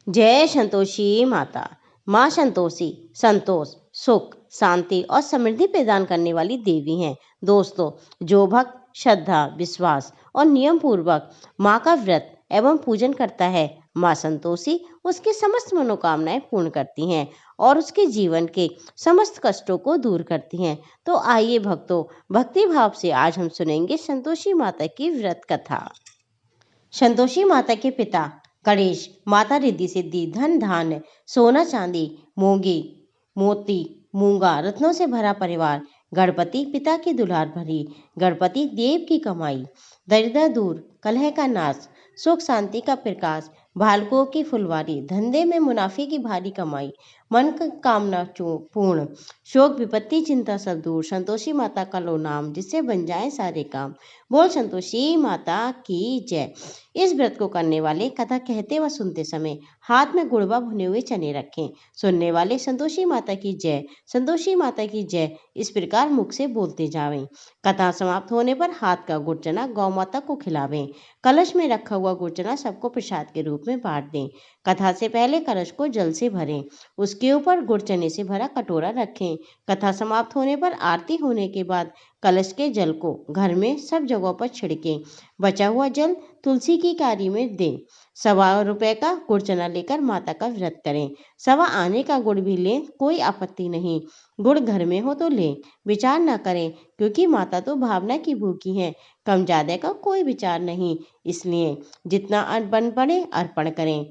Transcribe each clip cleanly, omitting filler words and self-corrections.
जय संतोषी माता। माँ संतोषी संतोष, सुख, शांति और समृद्धि प्रदान करने वाली देवी हैं। दोस्तों, जो भक्त श्रद्धा, विश्वास और नियम पूर्वक माँ का व्रत एवं पूजन करता है, माँ संतोषी उसकी समस्त मनोकामनाएं पूर्ण करती हैं और उसके जीवन के समस्त कष्टों को दूर करती हैं। तो आइए भक्तों, भक्ति भाव से आज हम सुनेंगे संतोषी माता की व्रत कथा। संतोषी माता के पिता गणेश, माता रिद्धि सिद्धि, धन धान्य, सोना चांदी, मोंगी मोती, मूंगा, रत्नों से भरा परिवार। गणपति पिता की दुलार भरी, गणपति देव की कमाई, दरिद्र दूर, कलह का नाश, सुख शांति का प्रकाश, भालकों की फुलवारी, धंधे में मुनाफे की भारी कमाई, मन का कामना पूर्ण, शोक विपत्ति चिंता सब दूर। संतोषी माता का लो नाम, जिससे बन जाए सारे काम। बोल संतोषी माता की जय। इस व्रत को करने वाले कथा कहते व सुनते समय हाथ में गुड़बा भुने हुए चने रखें। सुनने वाले संतोषी माता की जय, संतोषी माता की जय इस प्रकार मुख से बोलते जावें। कथा समाप्त होने पर हाथ का गुड़ चना गौ माता को खिलावें। कलश में रखा हुआ गुड़ चना सबको प्रसाद के रूप में बांट दें। कथा से पहले कलश को जल से भरें, उसके ऊपर गुड़ चने से भरा कटोरा रखें। कथा समाप्त होने पर आरती होने के बाद कलश के जल को घर में सब जगहों पर छिड़कें। बचा हुआ जल तुलसी की क्यारी में दें। 1.25 रुपए का गुड़ चना लेकर माता का व्रत करें। 1.25 आने का गुड़ भी लें, कोई आपत्ति नहीं। गुड़ घर में हो तो लें, विचार न करें, क्योंकि माता तो भावना की भूखी है। कम ज्यादा का कोई विचार नहीं, इसलिए जितना बन पड़े अर्पण करें।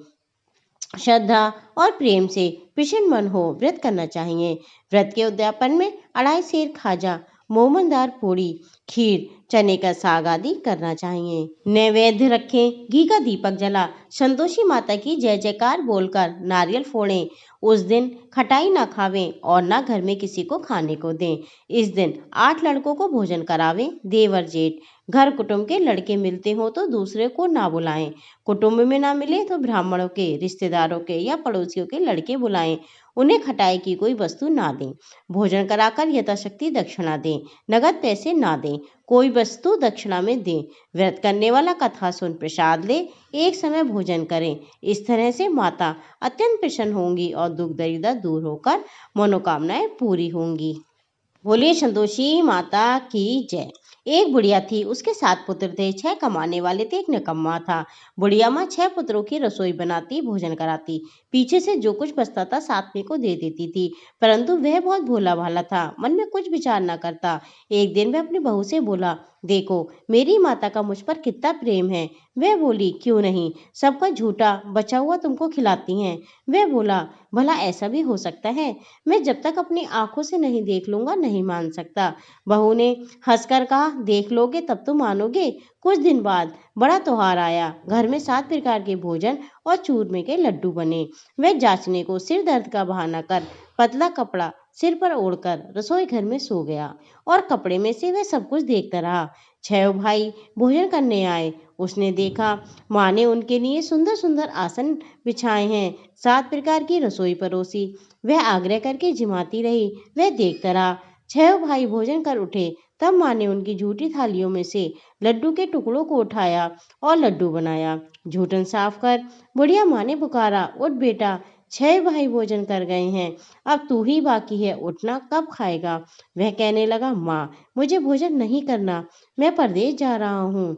श्रद्धा और प्रेम से प्रसन्न मन हो व्रत करना चाहिए। व्रत के उद्यापन में 2.5 सेर खाजा, मोमनदार पूड़ी, खीर, चने का साग आदि करना चाहिए। नैवेद्य रखें, घी का दीपक जला संतोषी माता की जय जयकार बोलकर नारियल फोड़ें। उस दिन खटाई ना खावें और ना घर में किसी को खाने को दें। इस दिन 8 लड़कों को भोजन करावें। देवर जेठ घर कुटुंब के लड़के मिलते हो तो दूसरे को ना बुलाएं। कुटुंब में ना मिले तो ब्राह्मणों के, रिश्तेदारों के या पड़ोसियों के लड़के बुलाएं। उन्हें खटाई की कोई वस्तु ना दें। भोजन कराकर यथाशक्ति दक्षिणा दें, नगद पैसे ना दें, कोई वस्तु दक्षिणा में दें। व्रत करने वाला कथा सुन प्रसाद ले, एक समय भोजन करें। इस तरह से माता अत्यंत प्रसन्न होंगी और दुख दरिद्र दूर होकर मनोकामनाएं पूरी होंगी। बोलिए संतोषी माता की जय। एक बुढ़िया थी, उसके 7 पुत्र थे। 6 कमाने वाले थे, एक निकम्मा था। बुढ़िया माँ 6 पुत्रों की रसोई बनाती, भोजन कराती, पीछे से जो कुछ बचता था सातवें को दे देती थी। परंतु वह बहुत भोला भाला था, मन में कुछ विचार न करता। एक दिन वह अपनी बहू से बोला, देखो मेरी माता का मुझ पर कितना प्रेम है। वह बोली, क्यों नहीं, सबका झूठा बचा हुआ तुमको खिलाती हैं। वह बोला, भला ऐसा भी हो सकता है? मैं जब तक अपनी आंखों से नहीं देख लूंगा नहीं मान सकता। बहू ने हंसकर कहा, देख लोगे तब तो मानोगे। कुछ दिन बाद बड़ा त्योहार आया। घर में 7 प्रकार के भोजन और चूरमे के लड्डू बने। वह जांचने को सिर दर्द का बहाना कर पतला कपड़ा सिर पर ओढ़कर रसोई घर में सो गया और कपड़े में से वह सब कुछ देखता रहा। 6 भाई भोजन करने आए। उसने देखा माँ ने उनके लिए सुंदर सुंदर आसन बिछाए हैं, 7 प्रकार की रसोई परोसी। वह आग्रह करके जिमाती रही, वह देखता रहा। 6 भाई भोजन कर उठे, तब माँ ने उनकी झूठी थालियों में से लड्डू के टुकड़ों को उठाया और लड्डू बनाया। झूठन साफ कर बुढ़िया माँ ने पुकारा, उठ बेटा, 6 भाई भोजन कर गए हैं, अब तू ही बाकी है, उठना, कब खाएगा? वह कहने लगा, माँ मुझे भोजन नहीं करना, मैं परदेश जा रहा हूँ।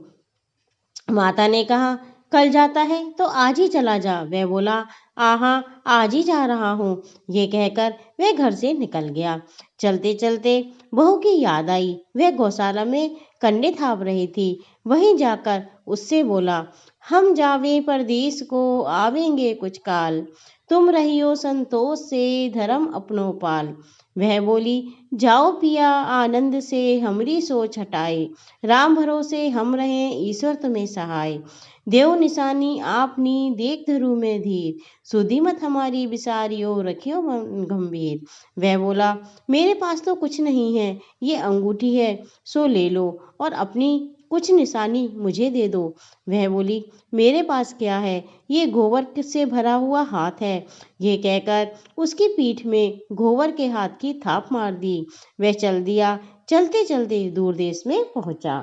माता ने कहा, कल जाता है तो आज ही चला जा। वह बोला, आहा, आज ही जा रहा हूँ। ये कहकर वह घर से निकल गया। चलते चलते बहू की याद आई। वह गौशाला में कंडे थाप रही थी। वहीं जाकर उससे बोला, हम जावे परदेश को, आवेंगे कुछ काल, तुम रहियो संतोष से, धर्म अपनो पाल। वह बोली, जाओ पिया आनंद से, हमरी सोच हटाए, राम भरोसे हम रहें, ईश्वर तुम्हें सहाय। देव निशानी आपनी, देख धरू में धीर, सुधी मत हमारी बिसारियो, रखियो मन गंभीर। वह बोला, मेरे पास तो कुछ नहीं है, ये अंगूठी है सो ले लो और अपनी कुछ निशानी मुझे दे दो। वह बोली, मेरे पास क्या है, ये गोबर से भरा हुआ हाथ है। ये कहकर उसकी पीठ में गोबर के हाथ की थाप मार दी। वह चल दिया। चलते चलते दूर देश में पहुंचा।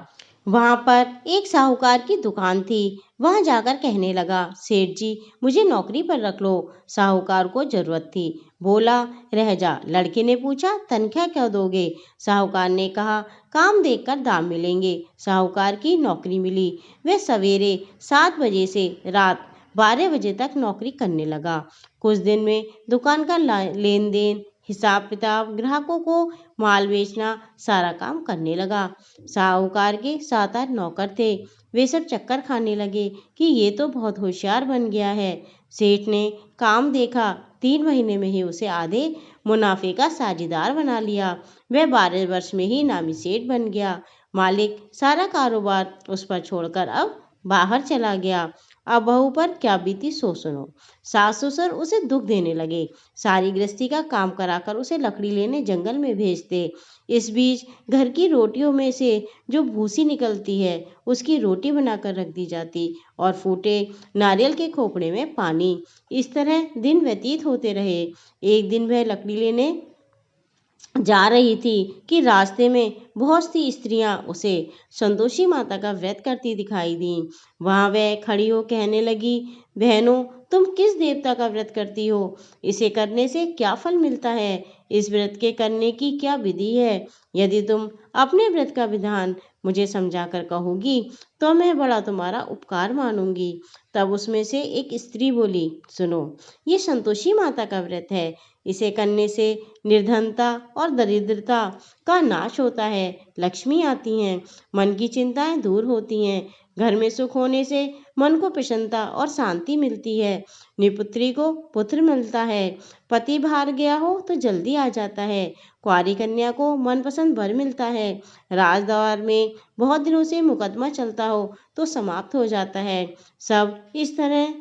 वहां पर एक साहूकार की दुकान थी। वहां जाकर कहने लगा, सेठ जी मुझे नौकरी पर रख लो। साहूकार को जरूरत थी। बोला, रह जा। लड़के ने पूछा, तनख्वाह क्या दोगे? साहूकार ने कहा, काम देखकर दाम मिलेंगे। साहूकार की नौकरी मिली। वह सवेरे 7 बजे से रात 12 बजे तक नौकरी करने लगा। कुछ दिन में दुकान का लेन देन, हिसाब किताब, ग्राहकों को माल बेचना, सारा काम करने लगा। साहूकार के 7-8 नौकर थे। वे सब चक्कर खाने लगे कि ये तो बहुत होशियार बन गया है। सेठ ने काम देखा। 3 महीने में ही उसे आधे मुनाफे का साझेदार बना लिया। वह 12 वर्ष में ही नामी सेठ बन गया। मालिक सारा कारोबार उस पर छोड़कर अब बाहर चला गया। अब बहू पर क्या बीती सो सुनो। सास ससुर उसे दुख देने लगे। सारी गृहस्थी का काम कराकर उसे लकड़ी लेने जंगल में भेजते। इस बीच घर की रोटियों में से जो भूसी निकलती है उसकी रोटी बनाकर रख दी जाती और फूटे नारियल के खोपड़े में पानी। इस तरह दिन व्यतीत होते रहे। एक दिन वह लकड़ी लेने जा रही थी कि रास्ते में बहुत सी स्त्रियां उसे संतोषी माता का व्रत करती दिखाई दी। वहां वह खड़ी हो कहने लगी, बहनों तुम किस देवता का व्रत करती हो? इसे करने से क्या फल मिलता है? इस व्रत के करने की क्या विधि है? यदि तुम अपने व्रत का विधान मुझे समझाकर कहोगी तो मैं बड़ा तुम्हारा उपकार मानूंगी। तब उसमें से एक स्त्री बोली, सुनो, ये संतोषी माता का व्रत है। इसे करने से निर्धनता और दरिद्रता का नाश होता है, लक्ष्मी आती हैं, मन की चिंताएं दूर होती हैं, घर में सुख होने से मन को प्रसन्नता और शांति मिलती है, निपुत्री को पुत्र मिलता है, पति बाहर गया हो तो जल्दी आ जाता है, कुंवारी कन्या को मनपसंद वर मिलता है, राजदरबार में बहुत दिनों से मुकदमा चलता हो तो समाप्त हो जाता है। सब इस तरह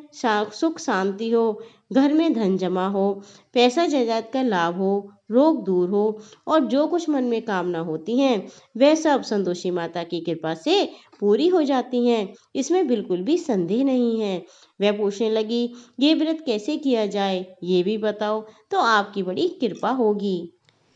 सुख शांति हो, घर में धन जमा हो, पैसा जायदाद का लाभ हो, रोग दूर हो और जो कुछ मन में कामना होती हैं वह सब संतोषी माता की कृपा से पूरी हो जाती हैं। इसमें बिल्कुल भी संदेह नहीं है। वह पूछने लगी, ये व्रत कैसे किया जाए, ये भी बताओ तो आपकी बड़ी कृपा होगी।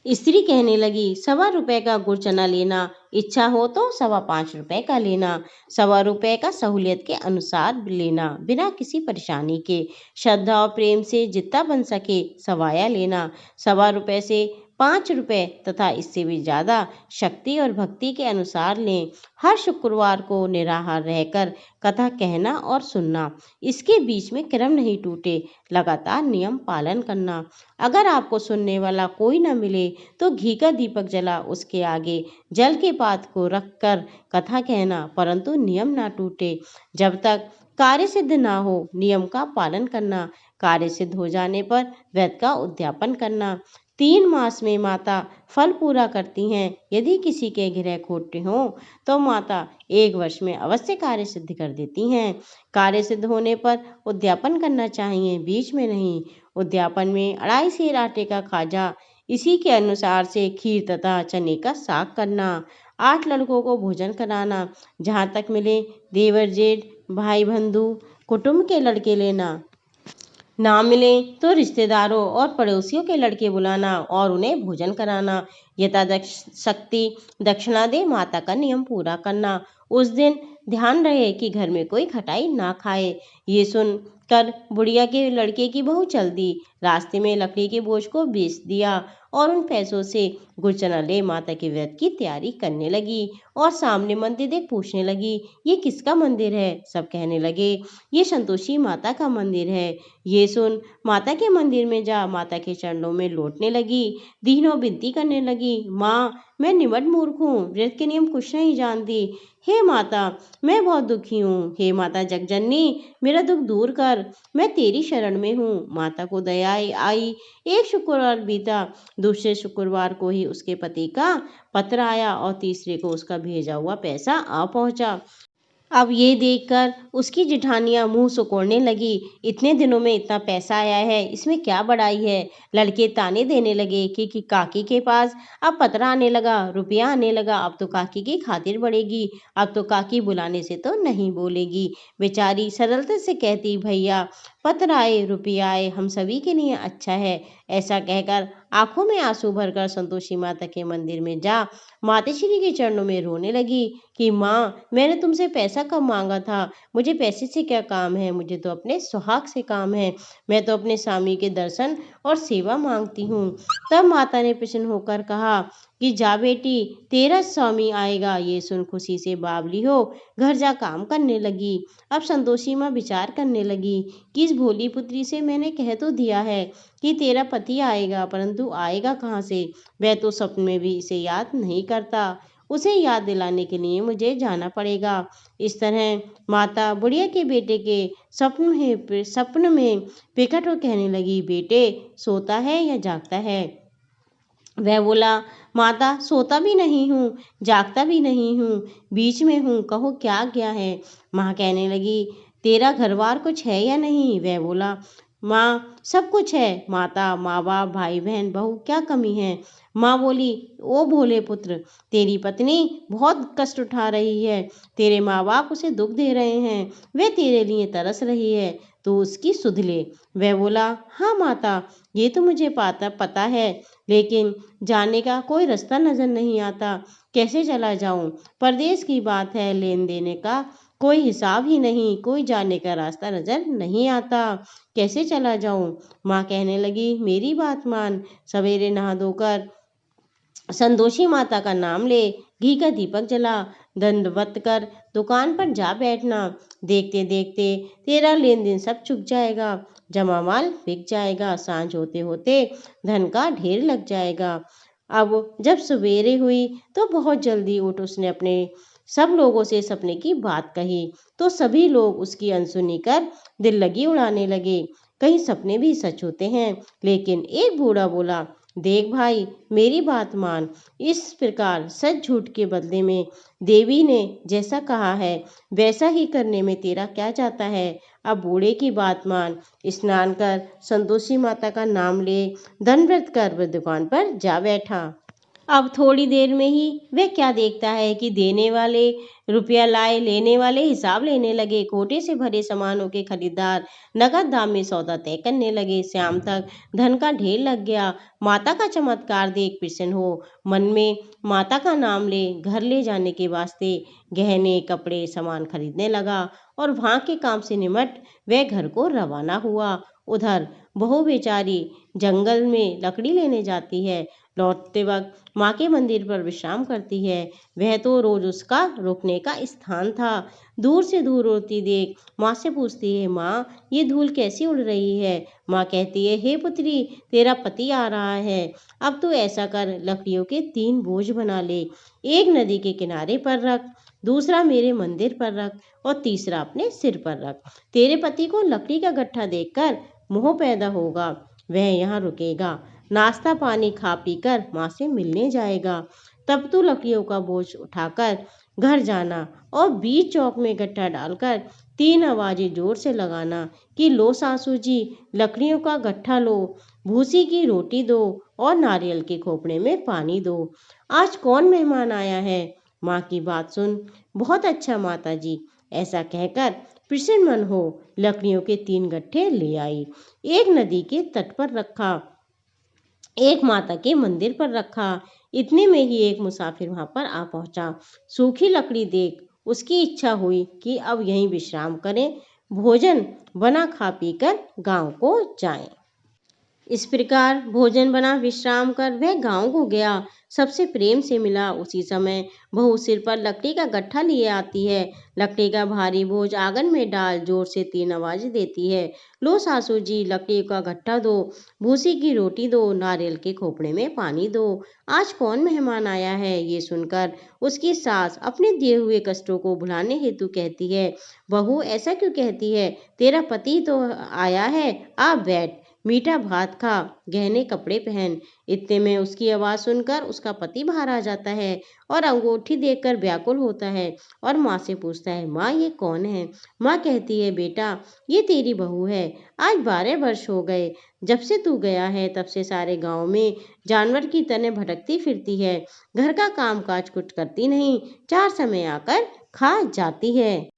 स्त्री कहने लगी, 1.25 रुपए का गुड़ चना लेना, इच्छा हो तो 5.25 रुपए का लेना, 1.25 रुपए का सहूलियत के अनुसार लेना, बिना किसी परेशानी के, श्रद्धा और प्रेम से जितना बन सके सवाया लेना, 1.25 रुपए से 5 रुपए तथा इससे भी ज्यादा शक्ति और भक्ति के अनुसार लें। हर शुक्रवार को निराहार रहकर कथा कहना और सुनना, इसके बीच में क्रम नहीं टूटे, लगातार नियम पालन करना। अगर आपको सुनने वाला कोई न मिले तो घी का दीपक जला उसके आगे जल के पात्र को रखकर कथा कहना, परंतु नियम ना टूटे। जब तक कार्य सिद्ध ना हो नियम का पालन करना, कार्य सिद्ध हो जाने पर व्रत का उद्यापन करना। 3 मास में माता फल पूरा करती हैं। यदि किसी के गृह खोटे हों तो माता 1 वर्ष में अवश्य कार्य सिद्ध कर देती हैं। कार्य सिद्ध होने पर उद्यापन करना चाहिए, बीच में नहीं। उद्यापन में 2.5 सेर आटे का खाजा, इसी के अनुसार से खीर तथा चने का साग करना, 8 लड़कों को भोजन कराना, जहाँ तक मिले देवर जेठ भाई बंधु कुटुंब के लड़के लेना, ना मिले तो रिश्तेदारों और पड़ोसियों के लड़के बुलाना और उन्हें भोजन कराना। शक्ति दक्षिणा दे माता का नियम पूरा करना। उस दिन ध्यान रहे कि घर में कोई खटाई ना खाए। ये सुनकर बुढ़िया के लड़के की बहू चल दी। रास्ते में लकड़ी के बोझ को बेच दिया और उन पैसों से गुड़ चना ले माता के व्रत की तैयारी करने लगी और सामने मंदिर देख पूछने लगी, ये किसका मंदिर है? सब कहने लगे, ये संतोषी माता का मंदिर है। ये सुन माता के मंदिर में जा माता के चरणों में लौटने लगी। दीनों विनती करने लगी, माँ मैं निमट मूर्ख हूँ, व्रत के नियम कुछ नहीं जानती। हे माता मैं बहुत दुखी हूँ। हे माता जगजननी मेरा दुख दूर कर, मैं तेरी शरण में हूँ। माता को दया आई। एक शुक्रवार बीता, दूसरे शुक्रवार को ही उसके पति का पत्र आया और तीसरे को उसका भेजा हुआ पैसा आ पहुंचा। अब ये देखकर उसकी जेठानियां मुंह सुकोड़ने लगी, इतने दिनों में इतना पैसा आया है, इसमें क्या बड़ाई है। लड़के ताने देने लगे कि काकी के पास अब पतरा आने लगा, रुपया आने लगा, अब तो काकी की खातिर बढ़ेगी, अब तो काकी बुलाने से तो नहीं बोलेगी। बेचारी सरलता से कहती, भैया पत्र आए, रुपया आए, हम सभी के लिए अच्छा है। ऐसा कहकर आंखों में आंसू भरकर संतोषी माता के मंदिर में जा माताश्री के चरणों में रोने लगी कि माँ, मैंने तुमसे पैसा कब मांगा था? मुझे पैसे से क्या काम है? मुझे तो अपने सुहाग से काम है। मैं तो अपने स्वामी के दर्शन और सेवा मांगती हूँ। तब माता ने प्रसन्न होकर कहा कि जा बेटी, तेरा स्वामी आएगा। ये सुन खुशी से बावली हो घर जा काम करने लगी। अब संतोषी माँ विचार करने लगी कि इस भोली पुत्री से मैंने कह तो दिया है कि तेरा पति आएगा, परंतु आएगा कहाँ से? वह तो स्वप्न में भी इसे याद नहीं करता। उसे याद दिलाने के लिए मुझे जाना पड़ेगा। इस तरह माता बुढ़िया के बेटे के सपन में प्रकट हो कहने लगी, बेटे सोता है या जागता है? वह बोला, माता सोता भी नहीं हूँ, जागता भी नहीं हूँ, बीच में हूँ, कहो क्या क्या है? माँ कहने लगी, तेरा घरबार कुछ है या नहीं? वह बोला, माँ सब कुछ है माता, माँ बाप, भाई बहन, बहू, क्या कमी है? माँ बोली, ओ भोले पुत्र, तेरी पत्नी बहुत कष्ट उठा रही है। तेरे माँ बाप उसे दुख दे रहे हैं, वे तेरे लिए तरस रही है, तो उसकी सुध ले। वह बोला, हाँ माता, ये तो मुझे पता है, लेकिन जाने का कोई रास्ता नजर नहीं आता। कैसे चला जाऊं? परदेश की बात है, लेन देने का कोई हिसाब ही नहीं, कोई जाने का रास्ता नजर नहीं आता। कैसे चला जाऊं? माँ कहने लगी, मेरी बात मान, सवेरे नहा धोकर संतोषी माता का नाम ले, घी का दीपक जला, दंडवत कर दुकान पर जा बैठना। देखते देखते तेरा लेन देन सब चुक जाएगा, जमा माल बिक जाएगा, सांझ होते होते धन का ढेर लग जाएगा। अब जब सवेरे हुई तो बहुत जल्दी उठ उसने अपने सब लोगों से सपने की बात कही, तो सभी लोग उसकी अनसुनी कर दिल लगी उड़ाने लगे। कहीं सपने भी सच होते हैं। लेकिन एक बूढ़ा बोला, देख भाई, मेरी बात मान। इस प्रकार सच झूठ के बदले में देवी ने जैसा कहा है वैसा ही करने में तेरा क्या जाता है? अब बूढ़े की बात मान, स्नान कर, संतोषी माता का नाम ले, दंडवत कर वह दुकान पर जा बैठा। अब थोड़ी देर में ही वह क्या देखता है कि देने वाले रुपया लाए, लेने वाले हिसाब लेने लगे। कोटे से भरे सामानों के खरीदार नगद दाम में सौदा तय करने लगे। शाम तक धन का ढेर लग गया। माता का चमत्कार देख प्रसन्न हो मन में माता का नाम ले घर ले जाने के वास्ते गहने, कपड़े, सामान खरीदने लगा और वहां के काम से निमट वह घर को रवाना हुआ। उधर बहू बेचारी जंगल में लकड़ी लेने जाती है। लौटते वक्त माँ के मंदिर पर विश्राम करती है। वह तो रोज उसका रुकने का स्थान था। दूर से दूर उड़ती देख माँ से पूछती है, माँ ये धूल कैसी उड़ रही है? माँ कहती है, हे पुत्री, तेरा पति आ रहा है। अब तू ऐसा कर, लकड़ियों के 3 बोझ बना ले। एक नदी के किनारे पर रख, दूसरा मेरे मंदिर पर रख और तीसरा अपने सिर पर रख। तेरे पति को लकड़ी का गट्ठा देखकर मोह पैदा होगा, वह यहाँ रुकेगा, नाश्ता पानी खा पीकर माँ से मिलने जाएगा। तब तू लकड़ियों का बोझ उठाकर घर जाना और बीच चौक में गट्ठा डालकर 3 आवाजें जोर से लगाना कि लो सासू जी, लकड़ियों का गट्ठा लो, भूसी की रोटी दो और नारियल के खोपड़े में पानी दो। आज कौन मेहमान आया है? माँ की बात सुन, बहुत अच्छा माता जी, ऐसा कहकर प्रसन्न मन हो लकड़ियों के 3 गट्ठे ले आई। एक नदी के तट पर रखा, एक माता के मंदिर पर रखा। इतने में ही एक मुसाफिर वहां पर आ पहुंचा। सूखी लकड़ी देख उसकी इच्छा हुई कि अब यहीं विश्राम करें, भोजन बना खा पीकर गांव को जाएं। इस प्रकार भोजन बना विश्राम कर वह गांव को गया, सबसे प्रेम से मिला। उसी समय बहू सिर पर लकड़ी का गट्ठा लिए आती है। लकड़ी का भारी बोझ आंगन में डाल जोर से 3 आवाज देती है, लो सासू जी, लकड़ी का गट्ठा दो, भूसी की रोटी दो, नारियल के खोपड़े में पानी दो। आज कौन मेहमान आया है? ये सुनकर उसकी सास अपने दिए हुए कष्टों को भुलाने हेतु कहती है, बहू ऐसा क्यों कहती है? तेरा पति तो आया है, आ बैठ, मीठा भात खा, गहने कपड़े पहन। इतने में उसकी आवाज सुनकर उसका पति बाहर आ जाता है और अंगूठी देखकर व्याकुल होता है और माँ से पूछता है, माँ ये कौन है? माँ कहती है, बेटा ये तेरी बहू है। आज 12 वर्ष हो गए जब से तू गया है, तब से सारे गांव में जानवर की तरह भटकती फिरती है, घर का काम काज कुछ करती नहीं, 4 समय आकर खा जाती है।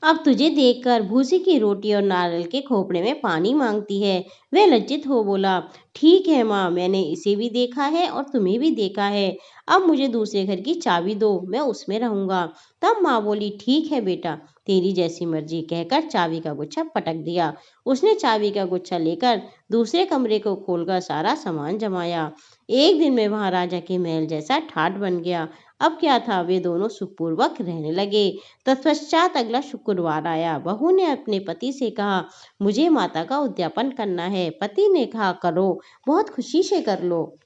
अब तुझे देखकर भूसी की रोटी और नारियल के खोपड़े में पानी मांगती है। वह लज्जित हो बोला, ठीक है माँ, मैंने इसे भी देखा है और तुम्हें भी देखा है। अब मुझे दूसरे घर की चाबी दो, मैं उसमें रहूंगा। तब माँ बोली, ठीक है बेटा, तेरी जैसी मर्जी, कहकर चाबी का गुच्छा पटक दिया। उसने चाबी का गुच्छा लेकर दूसरे कमरे को खोलकर सारा सामान जमाया। एक दिन में वहां राजा के महल जैसा ठाठ बन गया। अब क्या था, वे दोनों सुखपूर्वक रहने लगे। तत्पश्चात अगला शुक्रवार आया। बहू ने अपने पति से कहा, मुझे माता का उद्यापन करना है। पति ने कहा, करो, बहुत खुशी से कर लो।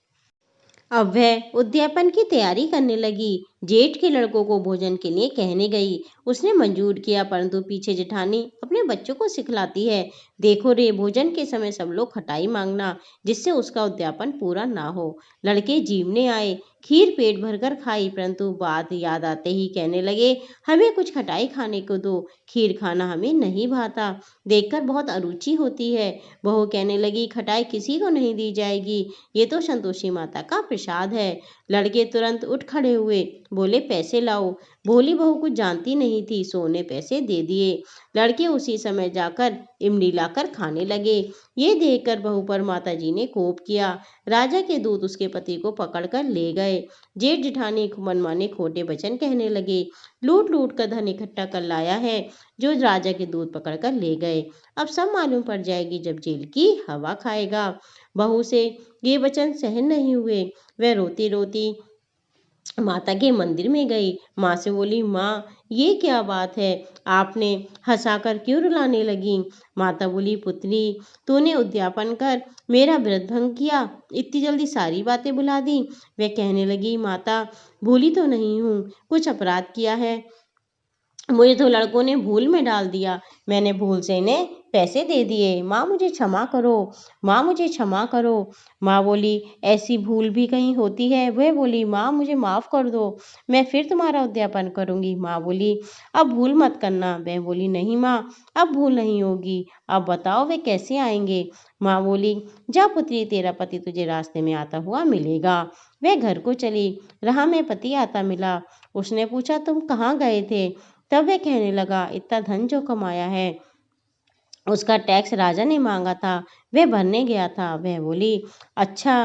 अब वह उद्यापन की तैयारी करने लगी। जेठ के लड़कों को भोजन के लिए कहने गई। उसने मंजूर किया, परंतु पीछे जेठानी अपने बच्चों को सिखलाती है, देखो रे, भोजन के समय सब लोग खटाई मांगना, जिससे उसका उद्यापन पूरा ना हो। लड़के जीवने आए, खीर पेट भरकर खाई, परंतु बात याद आते ही कहने लगे, हमें कुछ खटाई खाने को दो, खीर खाना हमें नहीं भाता, देखकर बहुत अरुचि होती है। बहू कहने लगी, खटाई किसी को नहीं दी जाएगी, ये तो संतोषी माता का प्रसाद है। लड़के तुरंत उठ खड़े हुए, बोले, पैसे लाओ। भोली बहू कुछ जानती नहीं थी, सो ने पैसे दे दिए। लड़के उसी समय जाकर इमली लाकर खाने लगे। ये देखकर बहू पर माताजी ने कोप किया। राजा के दूत उसके पति को पकड़कर ले गए। जेठ जिठानी मनमाने खोटे वचन कहने लगे, लूट लूट कर धन इकट्ठा कर लाया है, जो राजा के दूत पकड़कर ले गए। अब सब मालूम पड़ जाएगी जब जेल की हवा खाएगा। बहू से ये वचन सहन नहीं हुए। वह रोती रोती माता के मंदिर में गई। माँ से बोली, माँ, ये क्या बात है, आपने हंसाकर क्यों रुलाने लगी? माता बोली, पुत्री, तूने उद्यापन कर मेरा व्रत भंग किया, इतनी जल्दी सारी बातें भुला दी। वह कहने लगी, माता, भूली तो नहीं हूँ, कुछ अपराध किया है, मुझे तो लड़कों ने भूल में डाल दिया, मैंने भूल से इन्हें पैसे दे दिए। माँ मुझे क्षमा करो, माँ मुझे क्षमा करो। माँ बोली, ऐसी भूल भी कहीं होती है? वह बोली, माँ मुझे माफ़ कर दो, मैं फिर तुम्हारा उद्यापन करूंगी। माँ बोली, अब भूल मत करना। वह बोली, नहीं माँ, अब भूल नहीं होगी। अब बताओ वे कैसे आएंगे? माँ बोली, जा पुत्री, तेरा पति तुझे रास्ते में आता हुआ मिलेगा। वह घर को चली। राह में पति आता मिला। उसने पूछा, तुम कहाँ गए थे? तब वह कहने लगा, इतना धन जो कमाया है, उसका टैक्स राजा ने मांगा था, वह भरने गया था। वह बोली, अच्छा,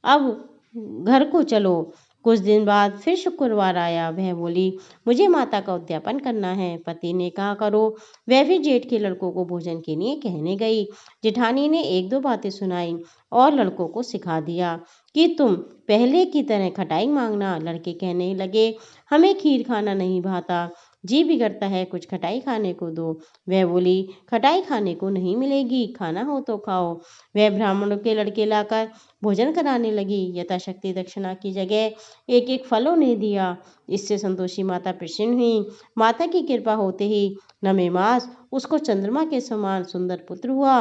अब घर को चलो। कुछ दिन बाद फिर शुक्रवार आया। वह बोली, मुझे माता का उद्यापन करना है। पति ने कहा, करो। वह भी जेठ के लड़कों को भोजन के लिए कहने गई। जेठानी ने एक दो बातें सुनाई और लड़कों को सिखा दिया कि तुम पहले की तरह खटाई मांगना। लड़के कहने लगे, हमें खीर खाना नहीं भाता, जी बिगड़ता है, कुछ खटाई खाने को दो। वह बोली, खटाई खाने को नहीं मिलेगी, खाना हो तो खाओ। वह ब्राह्मणों के लड़के लाकर भोजन कराने लगी। यथाशक्ति दक्षिणा की जगह एक एक फल उन्हें दिया। इससे संतोषी माता प्रसन्न हुई। माता की कृपा होते ही नवे मास उसको चंद्रमा के समान सुंदर पुत्र हुआ।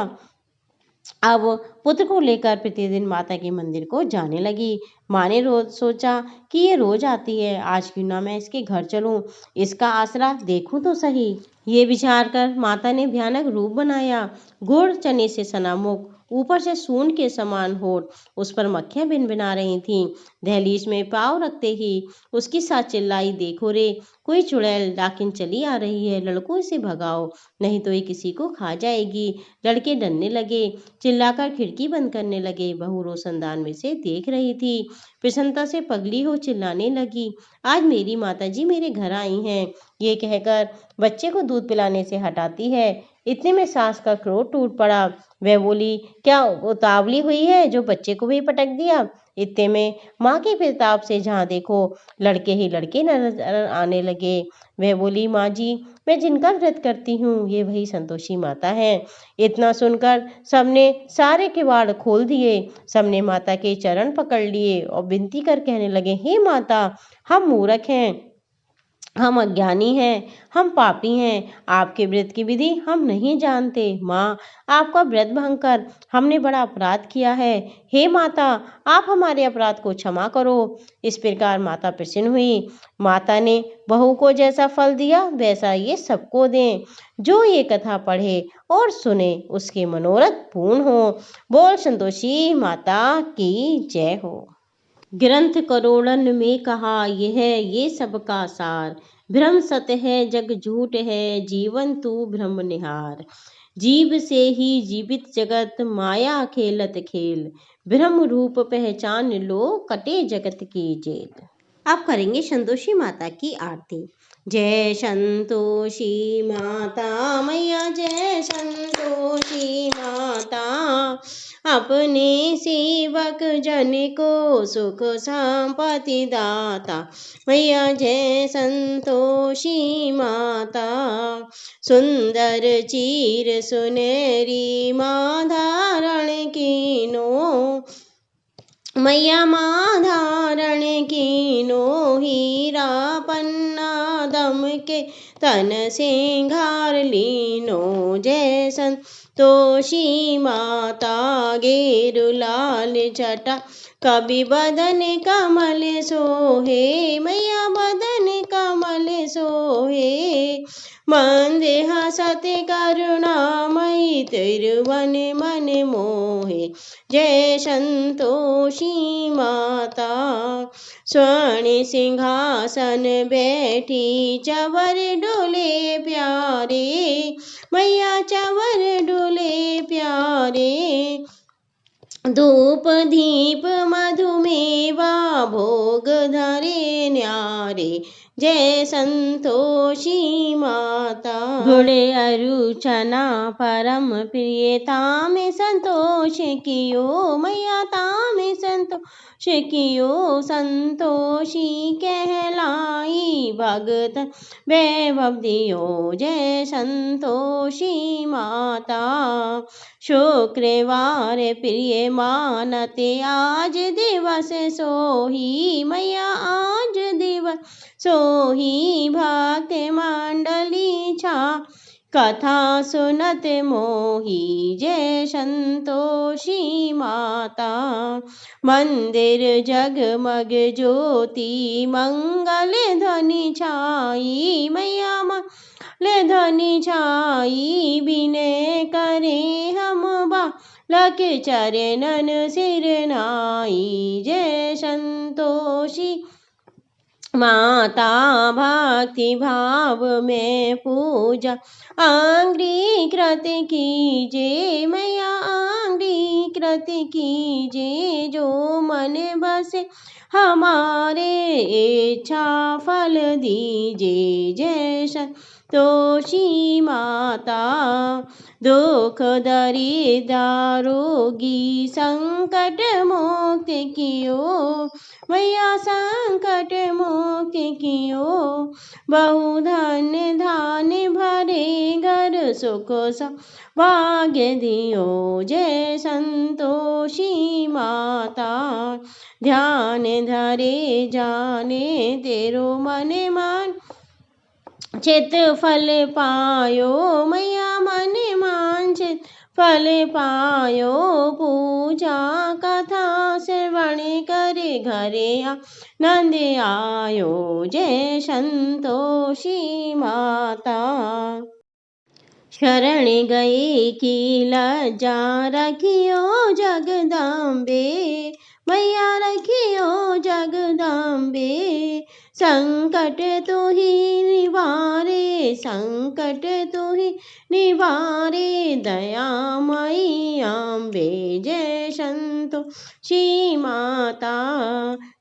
अब पुत्र को लेकर प्रतिदिन माता के मंदिर को जाने लगी। माँ ने रोज सोचा कि ये रोज आती है, आज क्यों ना मैं इसके घर चलूं, इसका आसरा देखूं तो सही। ये विचार कर माता ने भयानक रूप बनाया। गुड़ चने से सना मुख, ऊपर से सूंड के समान होठ, उस पर मक्खियां भिनभिना रही थीं। दहलीज में पाँव रखते ही उसकी साथ चिल्लाई, देखो रे, कोई चुड़ैल डाकिन चली आ रही है, लड़कों इसे भगाओ, नहीं तो ये किसी को खा जाएगी। लड़के डरने लगे, चिल्लाकर खिड़की बंद करने लगे। बहू रोशनदान में से देख रही थी। प्रसन्नता से पगली हो चिल्लाने लगी, आज मेरी माताजी मेरे घर आई हैं। ये कहकर बच्चे को दूध पिलाने से हटाती है। इतने में सास का क्रोध टूट पड़ा। वह बोली, क्या उतावली हुई है जो बच्चे को भी पटक दिया? इतने में माँ के प्रताप से जहाँ देखो लड़के ही लड़के नजर आने लगे। वह बोली, माँ जी, मैं जिनका व्रत करती हूँ ये वही संतोषी माता है। इतना सुनकर सबने सारे किवाड़ खोल दिए। सबने माता के चरण पकड़ लिए और विनती कर कहने लगे, हे माता, हम मूर्ख हैं, हम अज्ञानी हैं, हम पापी हैं, आपके व्रत की विधि हम नहीं जानते। माँ, आपका व्रत भंग कर हमने बड़ा अपराध किया है, हे माता, आप हमारे अपराध को क्षमा करो। इस प्रकार माता प्रसन्न हुई। माता ने बहू को जैसा फल दिया वैसा ये सबको दें। जो ये कथा पढ़े और सुने उसके मनोरथ पूर्ण हो। बोल संतोषी माता की जय हो। ग्रंथ करोड़न में कहा, यह ये सबका सार, भ्रम सत है जग झूठ है, जीवन तू भ्रम निहार। जीव से ही जीवित जगत, माया खेलत खेल। ब्रह्म रूप पहचान लो, कटे जगत की जेल। आप करेंगे संतोषी माता की आरती। जय संतोषी माता मैया, जय संतोषी माता। अपने सेवक जन को सुख संपत्ति दाता। मैया जय संतोषी माता। सुंदर चीर सुनहरी माँ धारण कीनो। मैया माँ धारण कीनो, हीरा पन्ना दम के तन सिंगार लीनो। जय संतोषी माता। गेरु लाल जटा कवि बदन कमल सोहे। मैया बदन कमल सोहे। मंदे हसत करुणामयी, तिरुवन मन मोहे। जय संतोषी माता। स्वर्ण सिंहासन बैठी, चवर डोले प्यारे। मैया चवर डोले प्यारे। धूप दीप मधुमेवा, भोग धरे न्यारे। जय संतोषी माता। गुणे अरुचना परम प्रिय, तामे संतोष कियो। मैया तामे संतोष कियो। संतोषी कहलाई, भगत वैभव दियो। जय संतोषी माता। शुक्रवार प्रिय मानते, आज दिवस सोही। मैया आज दिवस सोही। भक्त मंडली छा, कथा सुनत मोही। जय संतोषी माता। मंदिर जगमग ज्योति, मंगल ध्वनि छाई। मैया मंगल ध्वनि छाई। विनय करे हम बालक, चरणन सिर नाई। जय संतोषी माता। भक्ति भाव में पूजा अंगीकृत कीजे। मैया अंगीकृत कीजे। जो मन बसे हमारे, इच्छा फल दीजे। जय संतोषी माता। दुख दरिद्र रोगी, संकट मुक्त कियो। मैया संकट मुक्त कियो। बहुधन धान भरे घर, सुख भाग्य दियो। जय संतोषी माता। ध्यान धरे जाने, तेरो मन मान चित फल पायो। मैया मन मांचित फल पायो। पूजा कथा श्रवण करे, घरे आनंद आयो। जय संतोषी माता। शरण गए की लज्जा, रखियो जगदम्बे। मैया रखियो जगदम्बे। संकट तू ही निवारे, संकट तू ही निवारे। दयामयी अम्बे। जय संतोषी माता।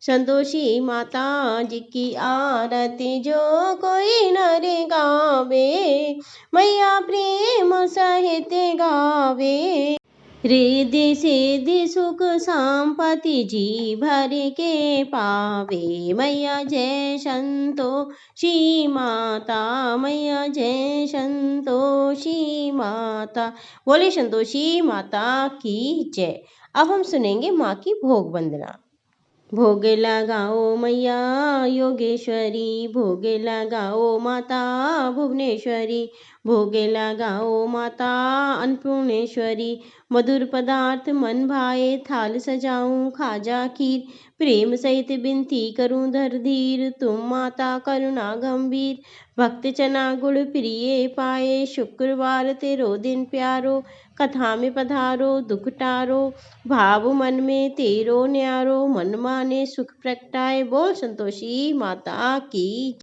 संतोषी माता जी की आरती जो कोई नर गावे। मैया प्रेम सहित गावे। रिद्धि सिद्धि सुख संपत्ति, जी भर के पावे। मैया जय संतोषी माता। मैया जय संतोषी माता। बोले संतोषी माता की जय। अब हम सुनेंगे माँ की भोग वंदना। भोग लगाओ मैया योगेश्वरी, भोग लगाओ माता भुवनेश्वरी। भोग लगाओ माता अन्नपूर्णेश्वरी। मधुर पदार्थ मन भाए, थाल सजाऊं खाजा खीर। प्रेम सहित विनती करूं धर धीर, तुम माता करुणा गंभीर। भक्त चना गुड़ प्रिय पाए, शुक्रवार तेरो दिन प्यारो। कथा में पधारो दुख टारो, भाव मन में तेरो न्यारो। मन माने सुख प्रगटाए, बोल संतोषी माता की।